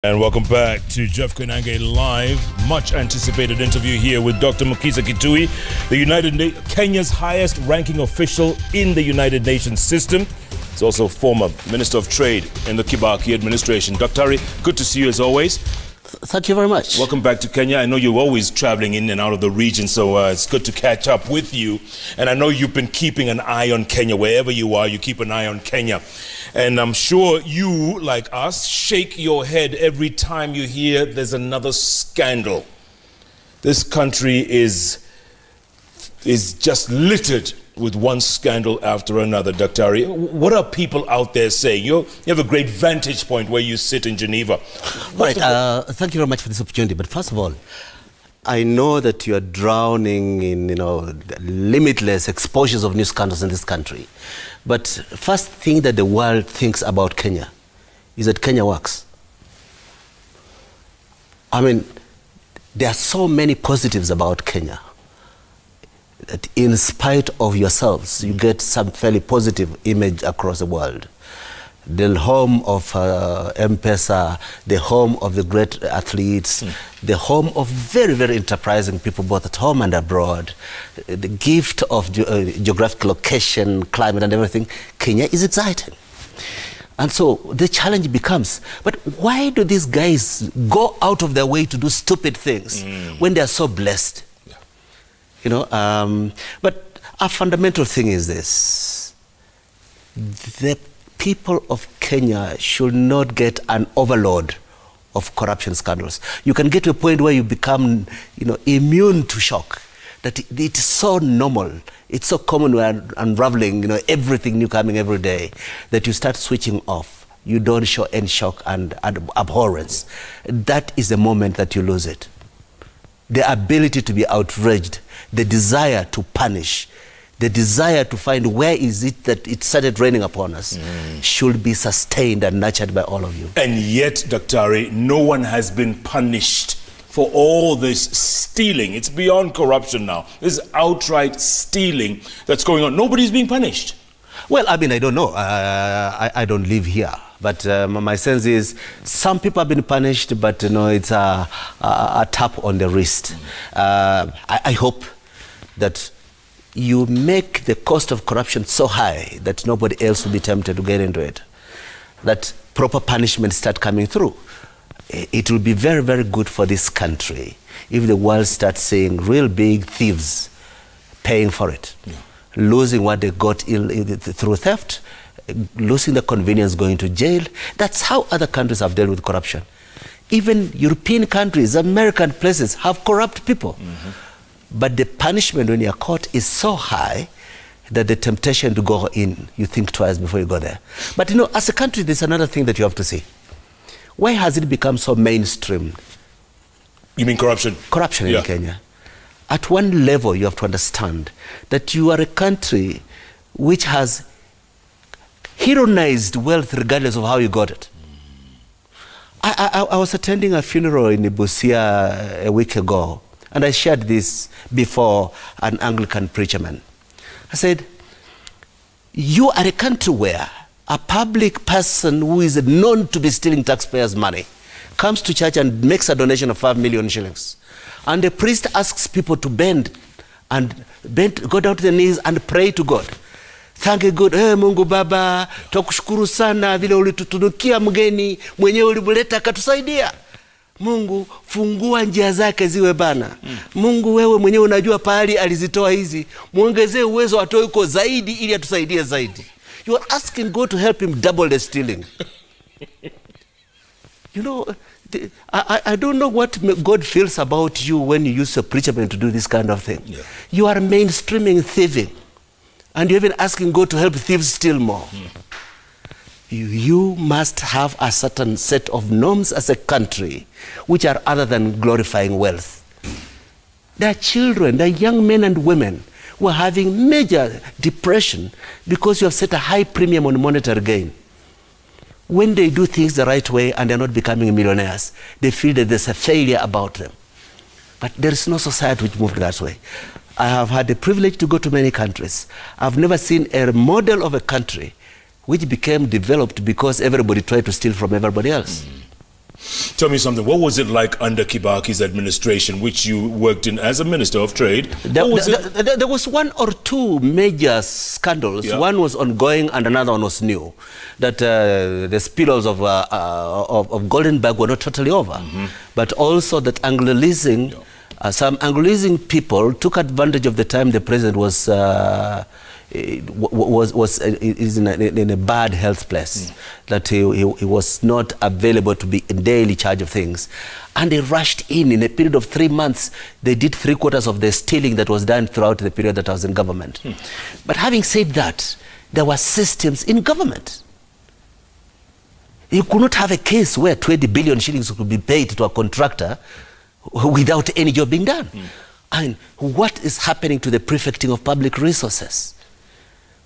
And welcome back to JKLive. Much anticipated interview here with Dr. Mukhisa Kituyi, Kenya's highest ranking official in the United Nations system. He's also former Minister of Trade in the Kibaki administration. Dr. Ari, good to see you as always. Thank you very much. Welcome back to Kenya. I know you're always traveling in and out of the region, so it's good to catch up with you. And I know you've been keeping an eye on Kenya. Wherever you are, you keep an eye on Kenya. And I'm sure you, like us, shake your head every time you hear there's another scandal. This country is just littered with one scandal after another, Dr. Ari. What are people out there saying? You have a great vantage point where you sit in Geneva. Right. Thank you very much for this opportunity. But first of all, I know that you are drowning in limitless exposures of new scandals in this country. But first thing that the world thinks about Kenya is that Kenya works. I mean, there are so many positives about Kenya that in spite of yourselves, you get some fairly positive image across the world. The home of M-Pesa, the home of the great athletes, the home of very, very enterprising people both at home and abroad, the gift of geographic location, climate and everything. Kenya is exciting. And so the challenge becomes, but why do these guys go out of their way to do stupid things when they are so blessed? But a fundamental thing is this: the people of Kenya should not get an overload of corruption scandals. You can get to a point where you become, immune to shock. That it is so normal, it's so common, we're unraveling, everything new coming every day, that you start switching off. You don't show any shock and abhorrence. That is the moment that you lose it. The ability to be outraged, the desire to punish, the desire to find where is it that it started raining upon us should be sustained and nurtured by all of you. And yet, Dr. Ari, no one has been punished for all this stealing. It's beyond corruption now. This outright stealing that's going on. Nobody's being punished. Well, I mean, I don't know. I don't live here. But my sense is some people have been punished, but it's a tap on the wrist. I hope that you make the cost of corruption so high that nobody else will be tempted to get into it. That proper punishment start coming through. It will be very, very good for this country if the world starts seeing real big thieves paying for it, losing what they got through theft, losing the convenience going to jail. That's how other countries have dealt with corruption. Even European countries, American places have corrupt people. But the punishment when you're caught is so high that the temptation to go in, you think twice before you go there. But as a country, there's another thing that you have to see. Why has it become so mainstream? You mean corruption? Corruption in Kenya. At one level, you have to understand that you are a country which has heroized wealth regardless of how you got it. I was attending a funeral in Busia a week ago, and I shared this before an Anglican preacher man. I said, you are a country where a public person who is known to be stealing taxpayers' money comes to church and makes a donation of 5 million shillings. And the priest asks people to bend, go down to their knees and pray to God. Thank you God, Mungu Baba, tukushukuru sana vile ulitutunukia mgeni, mwenyewe ulibuleta akatusaidia. Mungu, fungua njia zake ziwe bana. Mungu, wewe mwenyewe unajua pahali alizitoa hizi. Muongezee uwezo atoe uko zaidi ili atusaidie zaidi. You are asking God to help him double the stealing. I don't know what God feels about you when you use a preacher man to do this kind of thing. You are mainstreaming thieving. And you're even asking God to help thieves steal more. You must have a certain set of norms as a country which are other than glorifying wealth. There are children, there are young men and women who are having major depression because you have set a high premium on monetary gain. When they do things the right way and they're not becoming millionaires, they feel that there's a failure about them. But there is no society which moved that way. I have had the privilege to go to many countries. I've never seen a model of a country which became developed because everybody tried to steal from everybody else. Tell me something. What was it like under Kibaki's administration, which you worked in as a Minister of Trade? There was one or two major scandals. Yeah. One was ongoing and another one was new. That the spills of Goldenberg were not totally over. But also that Anglo-leasing, some Anglo-leasing people took advantage of the time the president was in a bad health place, that he was not available to be in daily charge of things, and they rushed in a period of 3 months. They did 3/4 of the stealing that was done throughout the period that I was in government. But having said that, there were systems in government. You could not have a case where 20 billion shillings could be paid to a contractor without any job being done. And what is happening to the prefecting of public resources?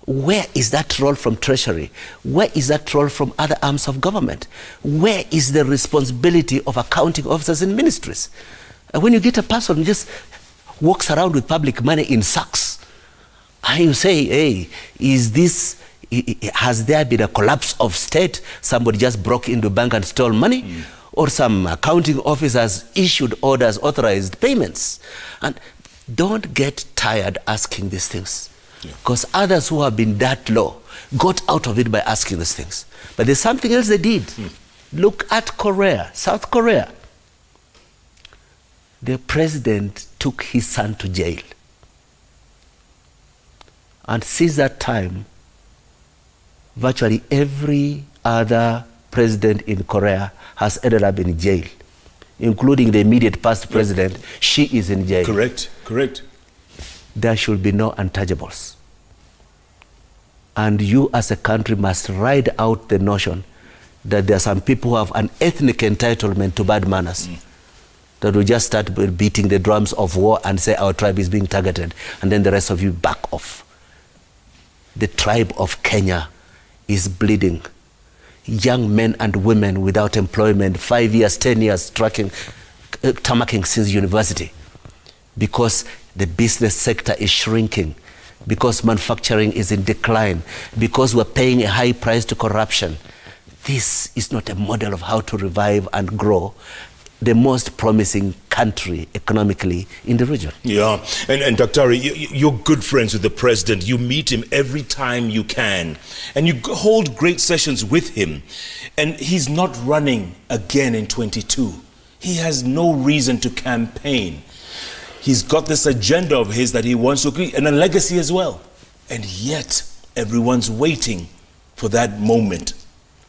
Where is that role from Treasury? Where is that role from other arms of government? Where is the responsibility of accounting officers in ministries? When you get a person who just walks around with public money in sacks, and you say, hey, has there been a collapse of state? Somebody just broke into a bank and stole money? Or some accounting officers issued orders, authorized payments? And don't get tired asking these things. Because others who have been that low got out of it by asking these things. But there's something else they did. Look at Korea, South Korea. The president took his son to jail. And since that time, virtually every other president in Korea has ended up in jail, including the immediate past president. She is in jail. Correct, correct. There should be no untouchables. And you as a country must ride out the notion that there are some people who have an ethnic entitlement to bad manners, that will just start beating the drums of war and say our tribe is being targeted, and then the rest of you back off. The tribe of Kenya is bleeding. Young men and women without employment, 5 years, 10 years, tammacking since university, because the business sector is shrinking, because manufacturing is in decline, because we're paying a high price to corruption. This is not a model of how to revive and grow the most promising country economically in the region. Yeah, and Dr. You're good friends with the president. You meet him every time you can, and you hold great sessions with him. And he's not running again in 22. He has no reason to campaign. He's got this agenda of his that he wants to create, and a legacy as well. And yet, everyone's waiting for that moment.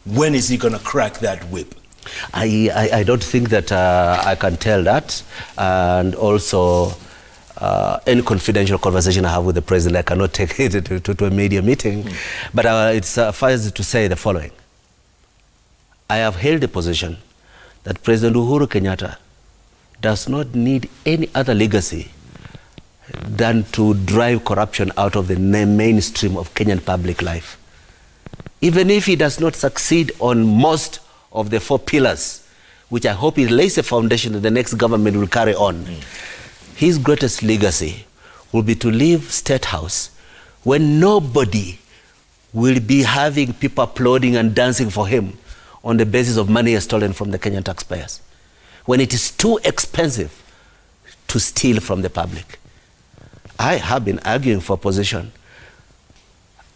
When is he going to crack that whip? I don't think that I can tell that. And also, any confidential conversation I have with the president, I cannot take it to a media meeting. But it's suffice to say the following. I have held the position that President Uhuru Kenyatta does not need any other legacy than to drive corruption out of the mainstream of Kenyan public life. Even if he does not succeed on most of the 4 pillars, which I hope he lays a foundation that the next government will carry on, his greatest legacy will be to leave State House when nobody will be having people applauding and dancing for him on the basis of money stolen from the Kenyan taxpayers, when it is too expensive to steal from the public. I have been arguing for position.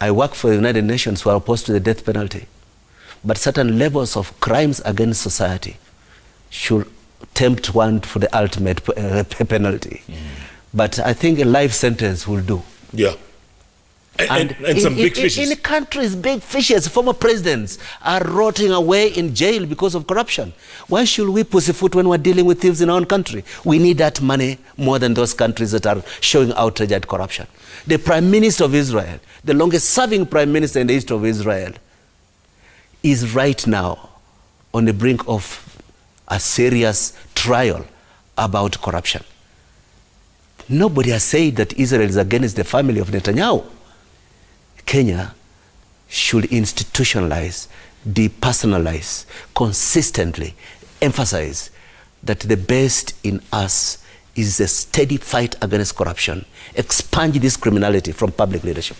I work for the United Nations who are opposed to the death penalty. But certain levels of crimes against society should tempt one for the ultimate penalty. But I think a life sentence will do. Yeah. And some big fishes. In countries, big fishes, former presidents are rotting away in jail because of corruption. Why should we pussyfoot when we're dealing with thieves in our own country? We need that money more than those countries that are showing outrage at corruption. The Prime Minister of Israel, the longest serving Prime Minister in the history of Israel, is right now on the brink of a serious trial about corruption. Nobody has said that Israel is against the family of Netanyahu. Kenya should institutionalize, depersonalize, consistently emphasize that the best in us is a steady fight against corruption, expunge this criminality from public leadership.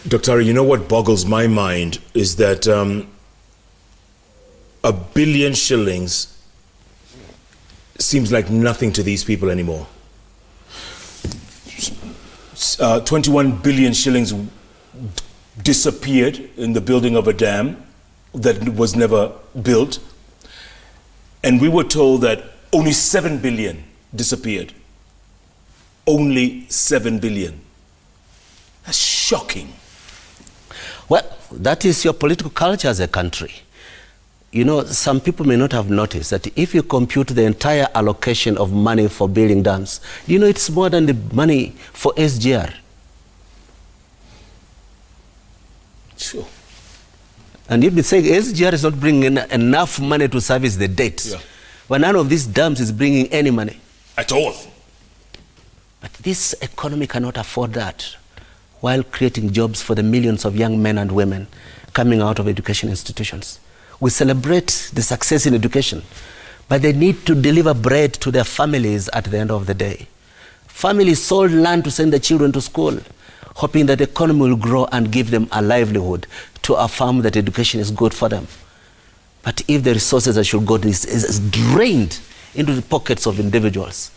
Dr. You know what boggles my mind is that 1 billion shillings seems like nothing to these people anymore. 21 billion shillings disappeared in the building of a dam that was never built. And we were told that only 7 billion disappeared. Only 7 billion. That's shocking. Well, that is your political culture as a country. You know, some people may not have noticed that if you compute the entire allocation of money for building dams, you know it's more than the money for SGR. Sure. And you've been saying SGR is not bringing enough money to service the debt. Yeah. But none of these dams is bringing any money. At all. But this economy cannot afford that while creating jobs for the millions of young men and women coming out of education institutions. We celebrate the success in education, but they need to deliver bread to their families at the end of the day. Families sold land to send their children to school, hoping that the economy will grow and give them a livelihood, to affirm that education is good for them. But if the resources that should go to this is drained into the pockets of individuals,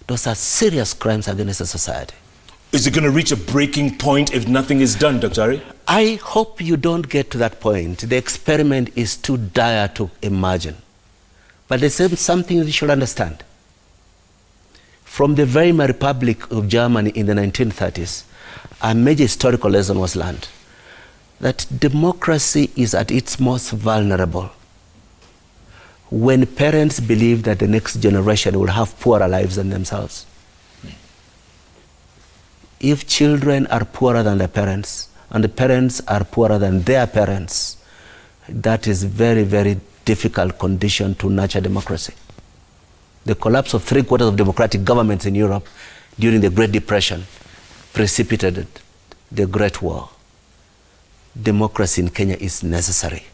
those are serious crimes against the society. Is it going to reach a breaking point if nothing is done, Dr. Ari? I hope you don't get to that point. The experiment is too dire to imagine. But there's something you should understand. From the Weimar Republic of Germany in the 1930s, a major historical lesson was learned that democracy is at its most vulnerable when parents believe that the next generation will have poorer lives than themselves. If children are poorer than their parents, and the parents are poorer than their parents, that is very, very difficult condition to nurture democracy. The collapse of 3/4 of democratic governments in Europe during the Great Depression precipitated the Great War. Democracy in Kenya is necessary,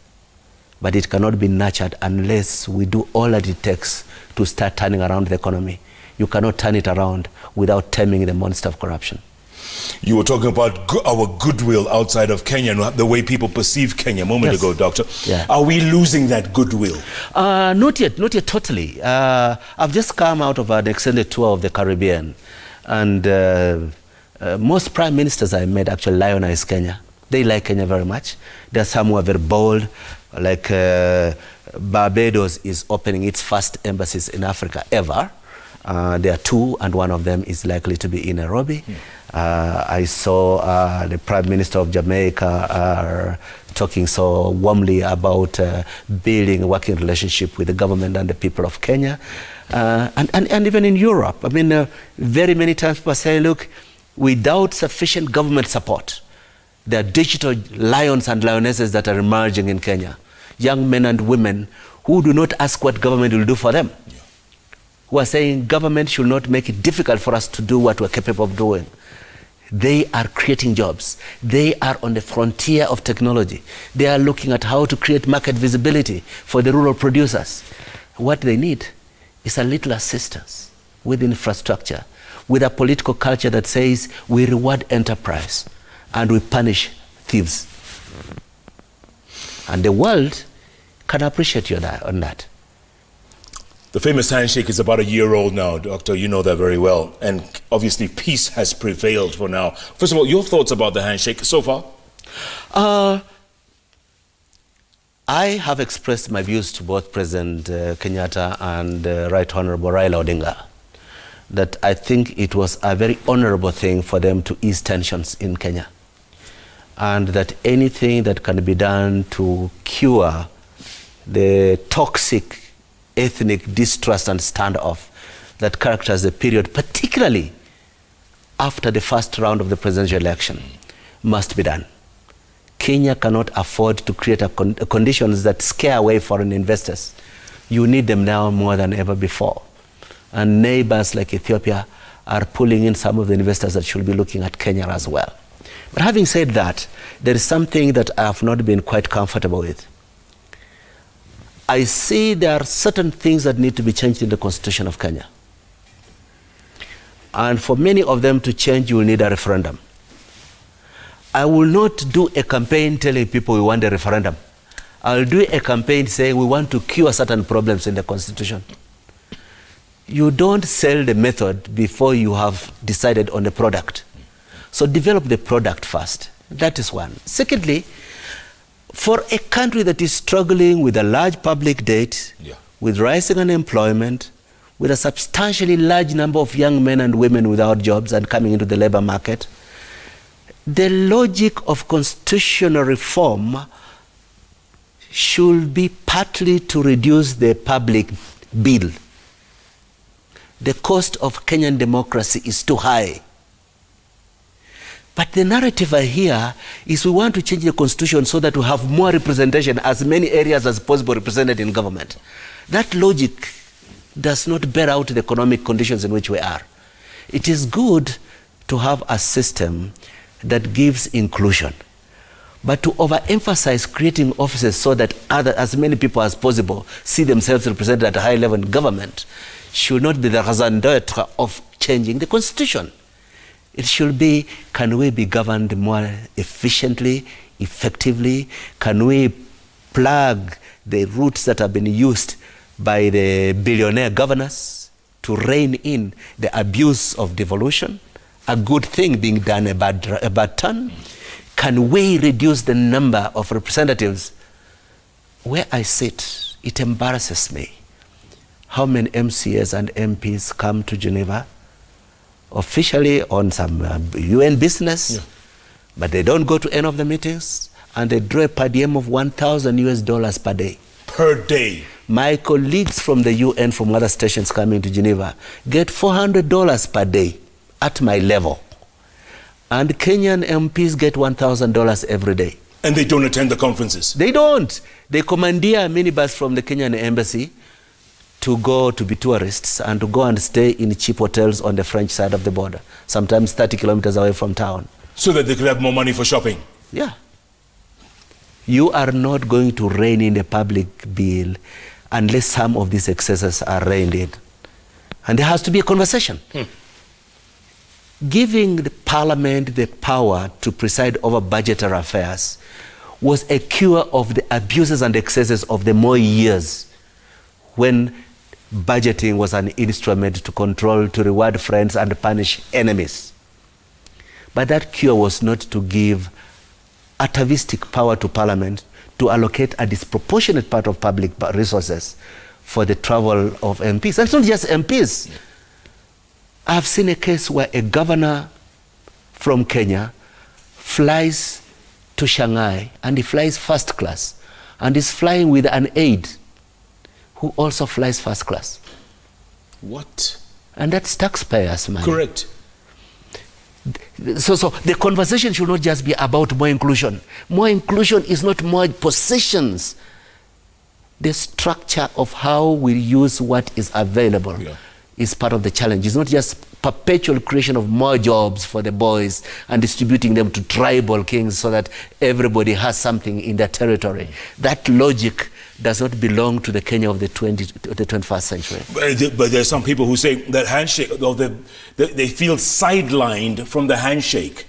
but it cannot be nurtured unless we do all that it takes to start turning around the economy. You cannot turn it around without taming the monster of corruption. You were talking about our goodwill outside of Kenya and the way people perceive Kenya a moment ago, Doctor. Yeah. Are we losing that goodwill? Not yet totally. I've just come out of an extended tour of the Caribbean, and most prime ministers I met actually lionize Kenya. They like Kenya very much. There are some who are very bold, like Barbados is opening its first embassies in Africa ever. There are 2, and one of them is likely to be in Nairobi. I saw the Prime Minister of Jamaica talking so warmly about building a working relationship with the government and the people of Kenya. And even in Europe, I mean, very many times people say, look, without sufficient government support, there are digital lions and lionesses that are emerging in Kenya. Young men and women who do not ask what government will do for them. Yeah. Who are saying government should not make it difficult for us to do what we're capable of doing. They are creating jobs. They are on the frontier of technology. They are looking at how to create market visibility for the rural producers. What they need is a little assistance with infrastructure, with a political culture that says we reward enterprise and we punish thieves. And the world can appreciate you on that. The famous handshake is about a year old now, Doctor. You know that very well. And obviously peace has prevailed for now. First of all, your thoughts about the handshake so far? I have expressed my views to both President Kenyatta and Right Honorable Raila Odinga that I think it was a very honorable thing for them to ease tensions in Kenya, and that anything that can be done to cure the toxic ethnic distrust and standoff that characterized the period, particularly after the first round of the presidential election, must be done. Kenya cannot afford to create conditions that scare away foreign investors. You need them now more than ever before. And neighbors like Ethiopia are pulling in some of the investors that should be looking at Kenya as well. But having said that, there is something that I have not been quite comfortable with. I see there are certain things that need to be changed in the Constitution of Kenya. And for many of them to change, you will need a referendum. I will not do a campaign telling people we want a referendum. I'll do a campaign saying we want to cure certain problems in the constitution. You don't sell the method before you have decided on the product. So develop the product first. That is one. Secondly, for a country that is struggling with a large public debt, with rising unemployment, with a substantially large number of young men and women without jobs and coming into the labor market, the logic of constitutional reform should be partly to reduce the public bill. The cost of Kenyan democracy is too high. But the narrative I hear is we want to change the constitution so that we have more representation, as many areas as possible represented in government. That logic does not bear out the economic conditions in which we are. It is good to have a system that gives inclusion, but to overemphasize creating offices so that as many people as possible see themselves represented at a high level in government should not be the raison d'etre of changing the constitution. It should be, can we be governed more efficiently, effectively? Can we plug the routes that have been used by the billionaire governors to rein in the abuse of devolution? A good thing being done, a bad turn? Can we reduce the number of representatives? Where I sit, it embarrasses me how many MCAs and MPs come to Geneva officially on some UN business, but they don't go to any of the meetings, and they draw a per diem of $1,000 per day. Per day? My colleagues from the UN from other stations coming to Geneva get $400 per day at my level. And Kenyan MPs get $1,000 every day. And they don't attend the conferences? They don't. They commandeer a minibus from the Kenyan embassy to go to be tourists and to go and stay in cheap hotels on the French side of the border, sometimes 30 kilometers away from town. So that they could have more money for shopping? Yeah. You are not going to rein in the public bill unless some of these excesses are reined in. And there has to be a conversation. Giving the parliament the power to preside over budgetary affairs was a cure of the abuses and excesses of the Moi years, when budgeting was an instrument to control, to reward friends and punish enemies. But that cure was not to give atavistic power to parliament to allocate a disproportionate part of public resources for the travel of MPs. And it's not just MPs. I've seen a case where a governor from Kenya flies to Shanghai, and he flies first class, and is flying with an aide who also flies first class. What? And that's taxpayers' money. Correct. So the conversation should not just be about more inclusion. More inclusion is not more positions. The structure of how we use what is available is part of the challenge. It's not just perpetual creation of more jobs for the boys and distributing them to tribal kings so that everybody has something in their territory. That logic does not belong to the Kenya of the 21st century. But there are some people who say that handshake, or they feel sidelined from the handshake.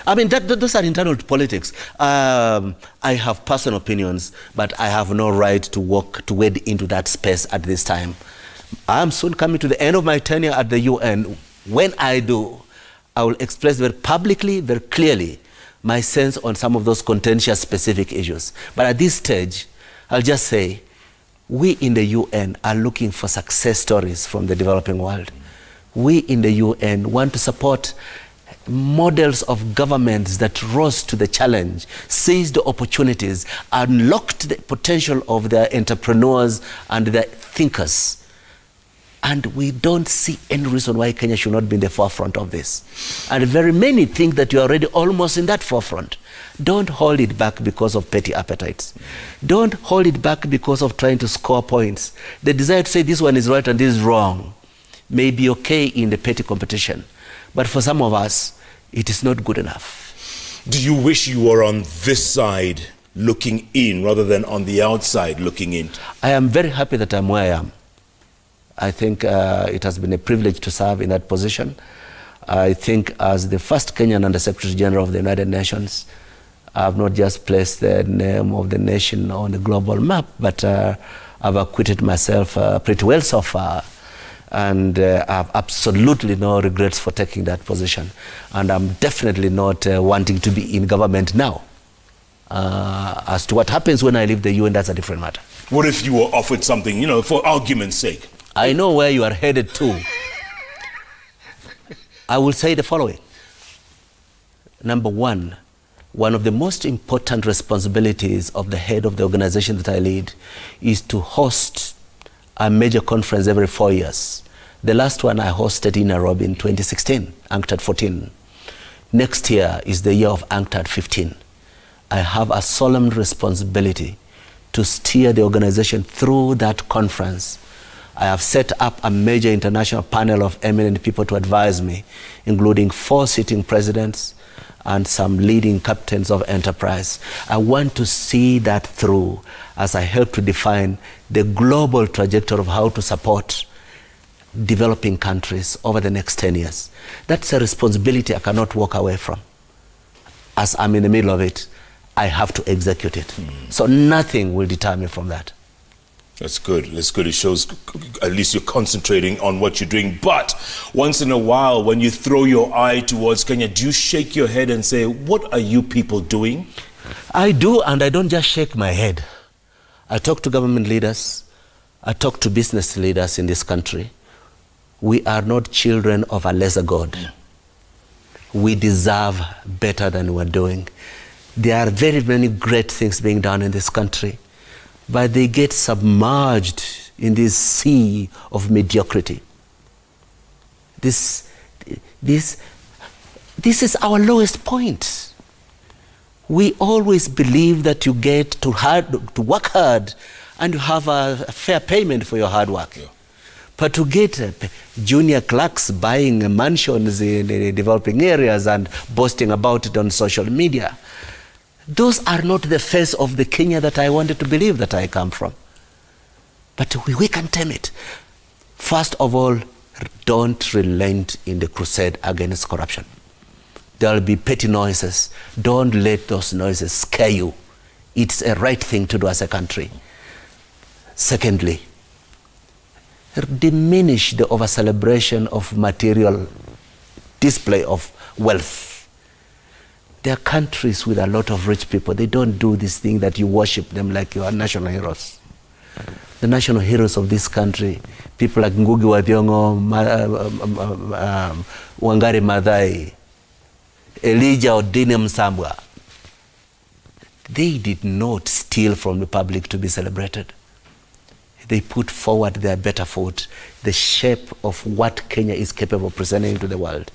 I mean, those are internal to politics. I have personal opinions, but I have no right to wade into that space at this time. I'm soon coming to the end of my tenure at the UN. When I do, I will express very publicly, very clearly, my sense on some of those contentious specific issues. But at this stage, I'll just say, we in the UN are looking for success stories from the developing world. We in the UN want to support models of governments that rose to the challenge, seized the opportunities, unlocked the potential of their entrepreneurs and their thinkers. And we don't see any reason why Kenya should not be in the forefront of this. And very many think that you're already almost in that forefront. Don't hold it back because of petty appetites. Don't hold it back because of trying to score points. The desire to say this one is right and this is wrong may be okay in the petty competition. But for some of us, it is not good enough. Do you wish you were on this side looking in rather than on the outside looking in? I am very happy that I'm where I am. I think it has been a privilege to serve in that position. I think as the first Kenyan Under Secretary General of the United Nations, I've not just placed the name of the nation on the global map, but I've acquitted myself pretty well so far. And I have absolutely no regrets for taking that position. And I'm definitely not wanting to be in government now. As to what happens when I leave the UN, that's a different matter. What if you were offered something, you know, for argument's sake? I know where you are headed to. I will say the following. Number one of the most important responsibilities of the head of the organization that I lead is to host a major conference every 4 years. The last one I hosted in Nairobi in 2016, UNCTAD 14. Next year is the year of UNCTAD 15. I have a solemn responsibility to steer the organization through that conference. I have set up a major international panel of eminent people to advise me, including 4 sitting presidents and some leading captains of enterprise. I want to see that through as I help to define the global trajectory of how to support developing countries over the next 10 years. That's a responsibility I cannot walk away from. As I'm in the middle of it, I have to execute it. So nothing will deter me from that. That's good. That's good. It shows at least you're concentrating on what you're doing. But once in a while, when you throw your eye towards Kenya, do you shake your head and say, what are you people doing? I do, and I don't just shake my head. I talk to government leaders. I talk to business leaders in this country. We are not children of a lesser God. We deserve better than we're doing. There are very many great things being done in this country, but they get submerged in this sea of mediocrity. This is our lowest point. We always believe that you get to work hard and you have a fair payment for your hard work. Yeah. But to get junior clerks buying mansions in the developing areas and boasting about it on social media, those are not the face of the Kenya that I wanted to believe that I come from. But we can tame it. First of all, don't relent in the crusade against corruption. There will be petty noises. Don't let those noises scare you. It's a right thing to do as a country. Secondly, diminish the over-celebration of material display of wealth. There are countries with a lot of rich people. They don't do this thing that you worship them like you are national heroes. The national heroes of this country, people like Ngugi wa Thiong'o, Wangari Maathai, Elijah Odine Msambwa, they did not steal from the public to be celebrated. They put forward their better foot, the shape of what Kenya is capable of presenting to the world.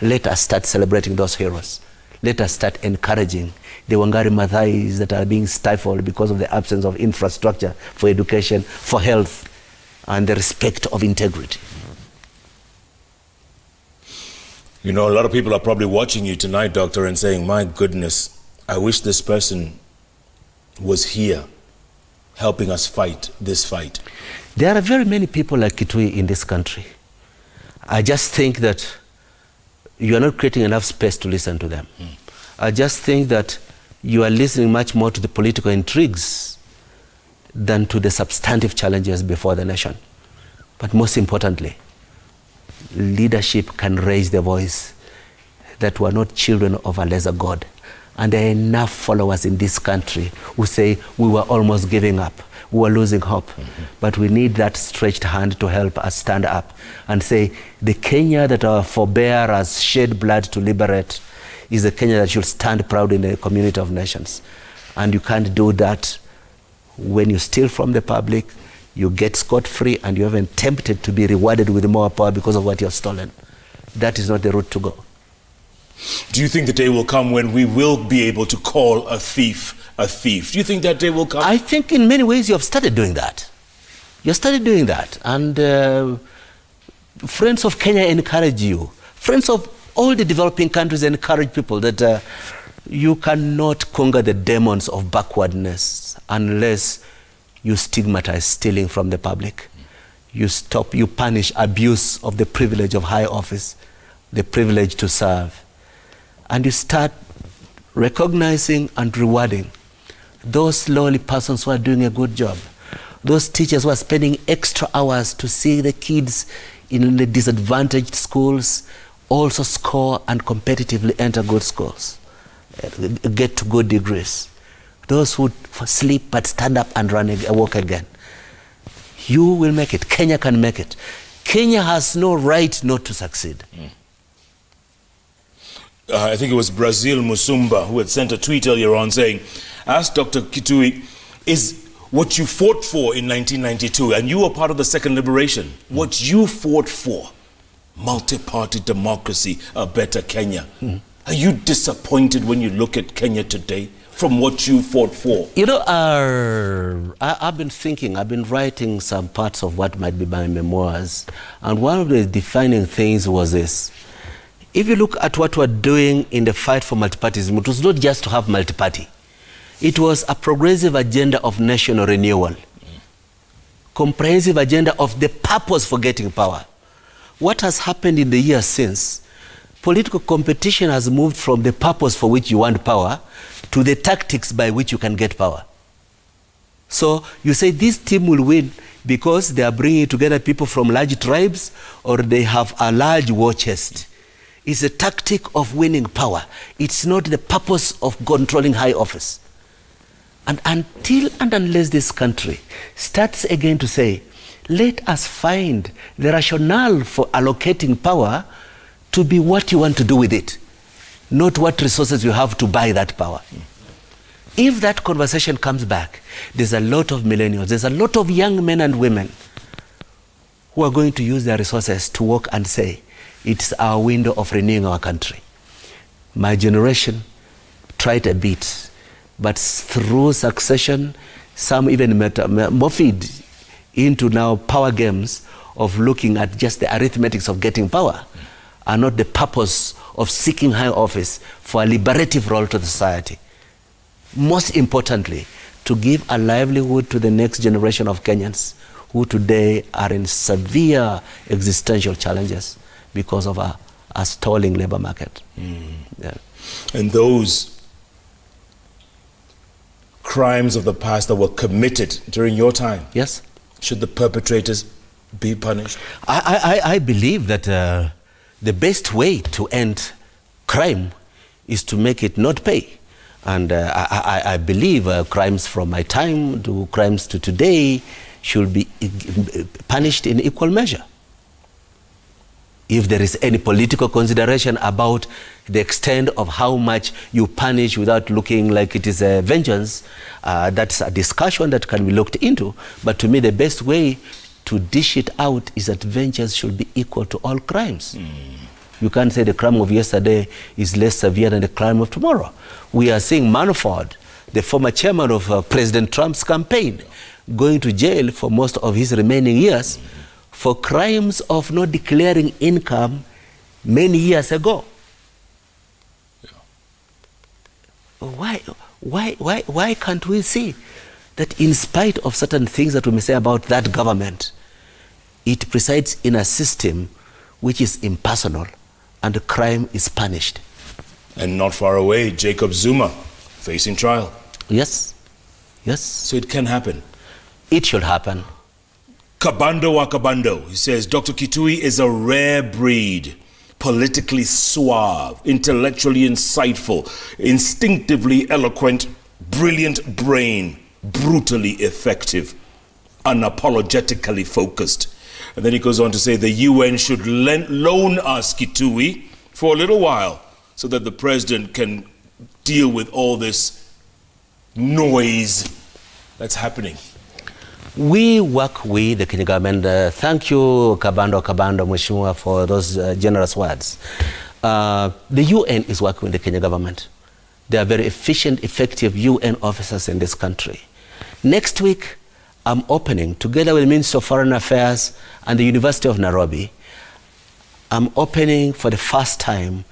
Let us start celebrating those heroes. Let us start encouraging the Wangari Maathais that are being stifled because of the absence of infrastructure for education, for health, and the respect of integrity. You know, a lot of people are probably watching you tonight, Doctor, and saying, my goodness, I wish this person was here helping us fight this fight. There are very many people like Kituyi in this country. I just think that you are not creating enough space to listen to them. I just think that you are listening much more to the political intrigues than to the substantive challenges before the nation. But most importantly, leadership can raise the voice that we are not children of a lesser God. And there are enough followers in this country who say we were almost giving up, we were losing hope. But we need that stretched hand to help us stand up and say the Kenya that our forebears shed blood to liberate is the Kenya that should stand proud in the community of nations. And you can't do that when you steal from the public, you get scot-free, and you're even tempted to be rewarded with more power because of what you have stolen. That is not the route to go. Do you think the day will come when we will be able to call a thief a thief? Do you think that day will come? I think in many ways you have started doing that. You started doing that. And friends of Kenya encourage you. Friends of all the developing countries encourage people that you cannot conquer the demons of backwardness unless you stigmatize stealing from the public. You punish abuse of the privilege of high office, the privilege to serve. And you start recognizing and rewarding those lowly persons who are doing a good job, those teachers who are spending extra hours to see the kids in the disadvantaged schools also score and competitively enter good schools, get to good degrees. Those who sleep but stand up and walk again. You will make it. Kenya can make it. Kenya has no right not to succeed. I think it was Brazil Musumba who had sent a tweet earlier on saying, ask Dr. Kituyi, is what you fought for in 1992, and you were part of the second liberation, what you fought for, multi-party democracy, a better Kenya. Are you disappointed when you look at Kenya today from what you fought for? You know, I've been thinking, I've been writing some parts of what might be my memoirs, and one of the defining things was this. If you look at what we're doing in the fight for multipartyism, it was not just to have multiparty. It was a progressive agenda of national renewal, comprehensive agenda of the purpose for getting power. What has happened in the years since, political competition has moved from the purpose for which you want power to the tactics by which you can get power. So you say this team will win because they are bringing together people from large tribes or they have a large war chest. It's a tactic of winning power. It's not the purpose of controlling high office. And until and unless this country starts again to say, let us find the rationale for allocating power to be what you want to do with it, not what resources you have to buy that power. If that conversation comes back, there's a lot of millennials, there's a lot of young men and women who are going to use their resources to work and say, it's our window of renewing our country. My generation tried a bit, but through succession, some even morphed into now power games of looking at just the arithmetics of getting power and not the purpose of seeking high office for a liberative role to the society. Most importantly, to give a livelihood to the next generation of Kenyans who today are in severe existential challenges because of a stalling labor market. Yeah. And those crimes of the past that were committed during your time, yes, should the perpetrators be punished? I believe that the best way to end crime is to make it not pay. And I believe crimes from my time to crimes to today should be punished in equal measure. If there is any political consideration about the extent of how much you punish without looking like it is a vengeance, that's a discussion that can be looked into. But to me, the best way to dish it out is that vengeance should be equal to all crimes. You can't say the crime of yesterday is less severe than the crime of tomorrow. We are seeing Manafort, the former chairman of President Trump's campaign, going to jail for most of his remaining years for crimes of not declaring income many years ago. Yeah. Why can't we see that in spite of certain things that we may say about that government, it presides in a system which is impersonal and the crime is punished? And not far away, Jacob Zuma facing trial. Yes, yes. So it can happen. It should happen. Kabando wa Kabando, he says, Dr. Kituyi is a rare breed, politically suave, intellectually insightful, instinctively eloquent, brilliant brain, brutally effective, unapologetically focused. And then he goes on to say the UN should loan us Kituyi for a little while so that the president can deal with all this noise that's happening. We work with the Kenya government. Thank you, Kabando Mheshimiwa, for those generous words. The UN is working with the Kenya government. They are very efficient, effective UN officers in this country. Next week, I'm opening, together with the Ministry of Foreign Affairs and the University of Nairobi, I'm opening for the first time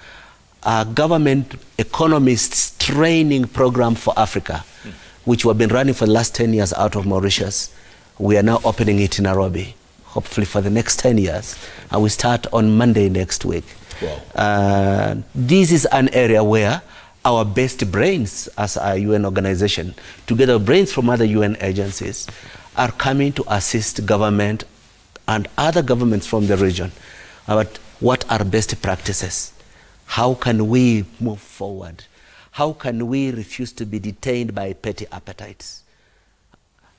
a government economists training program for Africa, which we've been running for the last 10 years out of Mauritius. We are now opening it in Nairobi, hopefully for the next 10 years. And we start on Monday next week. Wow. This is an area where our best brains as a UN organization, together with brains from other UN agencies, are coming to assist government and other governments from the region about what are best practices. How can we move forward? How can we refuse to be detained by petty appetites?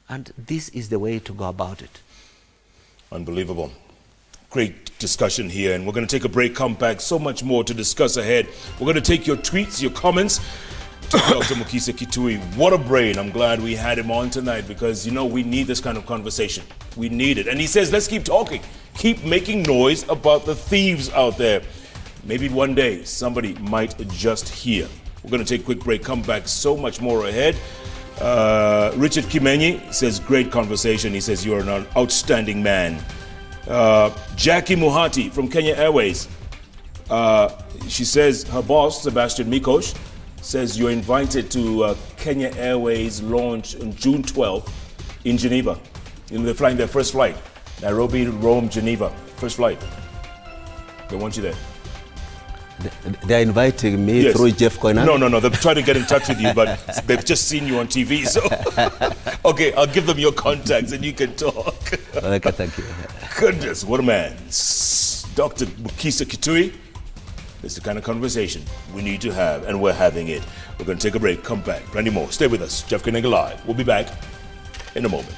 And this is the way to go about it. Unbelievable. Great discussion here, and we're going to take a break, come back, so much more to discuss ahead. We're going to take your tweets, your comments to Dr. Mukhisa Kituyi. What a brain. I'm glad we had him on tonight because, you know, we need this kind of conversation. We need it. And he says, let's keep talking. Keep making noise about the thieves out there. Maybe one day somebody might just hear. We're going to take a quick break, come back, so much more ahead. Richard Kimenyi says, great conversation. He says, you're an outstanding man. Jackie Muhati from Kenya Airways. She says her boss, Sebastian Mikosh, says you're invited to Kenya Airways launch on June 12th in Geneva. You know, they're flying their first flight. Nairobi, Rome, Geneva. First flight. They want you there. They're inviting me through Jeff Koinan? No. They're trying to get in touch with you, but they've just seen you on TV. So, okay, I'll give them your contacts and you can talk. Okay, thank you. Goodness, what a man. Dr. Mukhisa Kituyi. This is the kind of conversation we need to have, and we're having it. We're going to take a break, come back. Plenty more. Stay with us. JKLive. We'll be back in a moment.